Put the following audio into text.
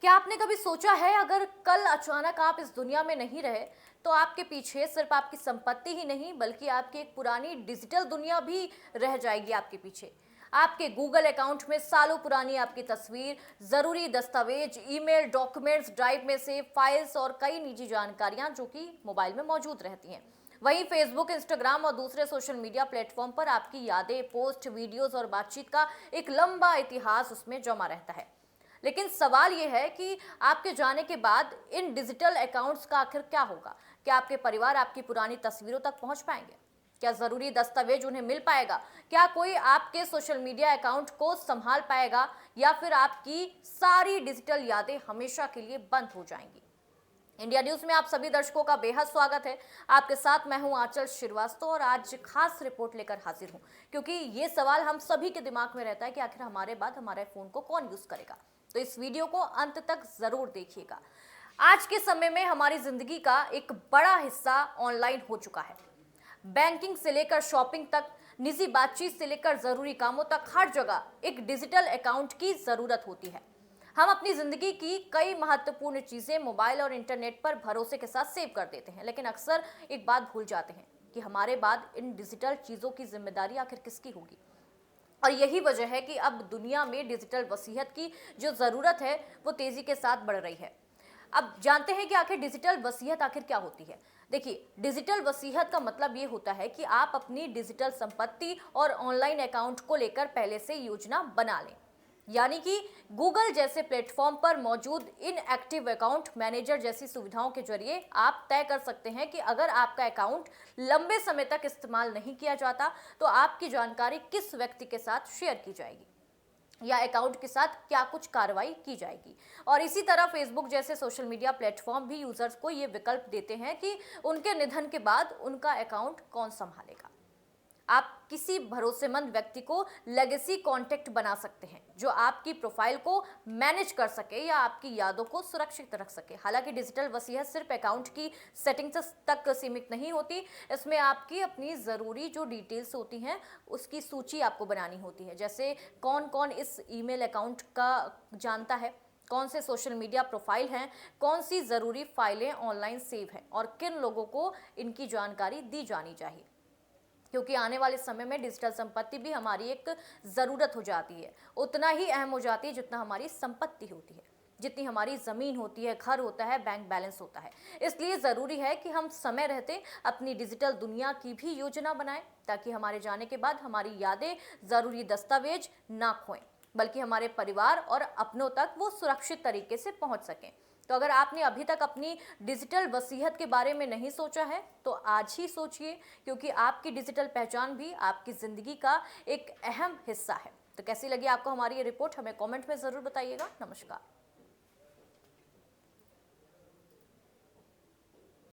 क्या आपने कभी सोचा है अगर कल अचानक आप इस दुनिया में नहीं रहे तो आपके पीछे सिर्फ आपकी संपत्ति ही नहीं बल्कि आपकी एक पुरानी डिजिटल दुनिया भी रह जाएगी आपके पीछे। आपके गूगल अकाउंट में सालों पुरानी आपकी तस्वीर, जरूरी दस्तावेज, ईमेल, डॉक्यूमेंट्स, ड्राइव में सेव फाइल्स और कई निजी जानकारियां जो कि मोबाइल में मौजूद रहती हैं। वहीं फेसबुक, इंस्टाग्राम और दूसरे सोशल मीडिया प्लेटफॉर्म पर आपकी यादें, पोस्ट, वीडियोस और बातचीत का एक लंबा इतिहास उसमें जमा रहता है। लेकिन सवाल यह है कि आपके जाने के बाद इन डिजिटल अकाउंट्स का आखिर क्या होगा? क्या आपके परिवार आपकी पुरानी तस्वीरों तक पहुंच पाएंगे? क्या जरूरी दस्तावेज उन्हें मिल पाएगा? क्या कोई आपके सोशल मीडिया अकाउंट को संभाल पाएगा या फिर आपकी सारी डिजिटल यादें हमेशा के लिए बंद हो जाएंगी? इंडिया न्यूज में आप सभी दर्शकों का बेहद स्वागत है। आपके साथ मैं हूं आंचल श्रीवास्तव और आज खास रिपोर्ट लेकर हाजिर हूं क्योंकि ये सवाल हम सभी के दिमाग में रहता है कि आखिर हमारे बाद हमारे फोन को कौन यूज करेगा। तो इस वीडियो को अंत तक जरूर देखिएगा। आज के समय में हमारी जिंदगी का एक बड़ा हिस्सा ऑनलाइन हो चुका है। बैंकिंग से लेकर शॉपिंग तक, निजी बातचीत से लेकर जरूरी कामों तक हर जगह एक डिजिटल अकाउंट की जरूरत होती है। हम अपनी जिंदगी की कई महत्वपूर्ण चीजें मोबाइल और इंटरनेट पर भरोसे के साथ सेव कर देते हैं, लेकिन अक्सर एक बात भूल जाते हैं कि हमारे बाद इन डिजिटल चीजों की जिम्मेदारी आखिर किसकी होगी। और यही वजह है कि अब दुनिया में डिजिटल वसीयत की जो जरूरत है वो तेजी के साथ बढ़ रही है। अब जानते हैं कि आखिर डिजिटल वसीयत आखिर क्या होती है। देखिए, डिजिटल वसीयत का मतलब ये होता है कि आप अपनी डिजिटल संपत्ति और ऑनलाइन अकाउंट को लेकर पहले से योजना बना लें। यानी कि गूगल जैसे प्लेटफॉर्म पर मौजूद इनएक्टिव अकाउंट मैनेजर जैसी सुविधाओं के जरिए आप तय कर सकते हैं कि अगर आपका अकाउंट लंबे समय तक इस्तेमाल नहीं किया जाता तो आपकी जानकारी किस व्यक्ति के साथ शेयर की जाएगी या अकाउंट के साथ क्या कुछ कार्रवाई की जाएगी। और इसी तरह फेसबुक जैसे सोशल मीडिया प्लेटफॉर्म भी यूजर्स को ये विकल्प देते हैं कि उनके निधन के बाद उनका अकाउंट कौन संभालेगा। आप किसी भरोसेमंद व्यक्ति को लेगेसी कॉन्टेक्ट बना सकते हैं जो आपकी प्रोफाइल को मैनेज कर सके या आपकी यादों को सुरक्षित रख सके। हालांकि डिजिटल वसीयत सिर्फ अकाउंट की सेटिंग्स तक सीमित नहीं होती, इसमें आपकी अपनी ज़रूरी जो डिटेल्स होती हैं उसकी सूची आपको बनानी होती है। जैसे कौन कौन इस ईमेल अकाउंट का जानता है, कौन से सोशल मीडिया प्रोफाइल हैं, कौन सी ज़रूरी फाइलें ऑनलाइन सेव हैं और किन लोगों को इनकी जानकारी दी जानी चाहिए। क्योंकि आने वाले समय में डिजिटल संपत्ति भी हमारी एक ज़रूरत हो जाती है, उतना ही अहम हो जाती है जितना हमारी संपत्ति होती है, जितनी हमारी ज़मीन होती है, घर होता है, बैंक बैलेंस होता है। इसलिए ज़रूरी है कि हम समय रहते अपनी डिजिटल दुनिया की भी योजना बनाएं ताकि हमारे जाने के बाद हमारी यादें, ज़रूरी दस्तावेज ना खोएं बल्कि हमारे परिवार और अपनों तक वो सुरक्षित तरीके से पहुंच सकें। तो अगर आपने अभी तक अपनी डिजिटल वसीयत के बारे में नहीं सोचा है तो आज ही सोचिए, क्योंकि आपकी डिजिटल पहचान भी आपकी ज़िंदगी का एक अहम हिस्सा है। तो कैसी लगी आपको हमारी ये रिपोर्ट, हमें कमेंट में ज़रूर बताइएगा। नमस्कार।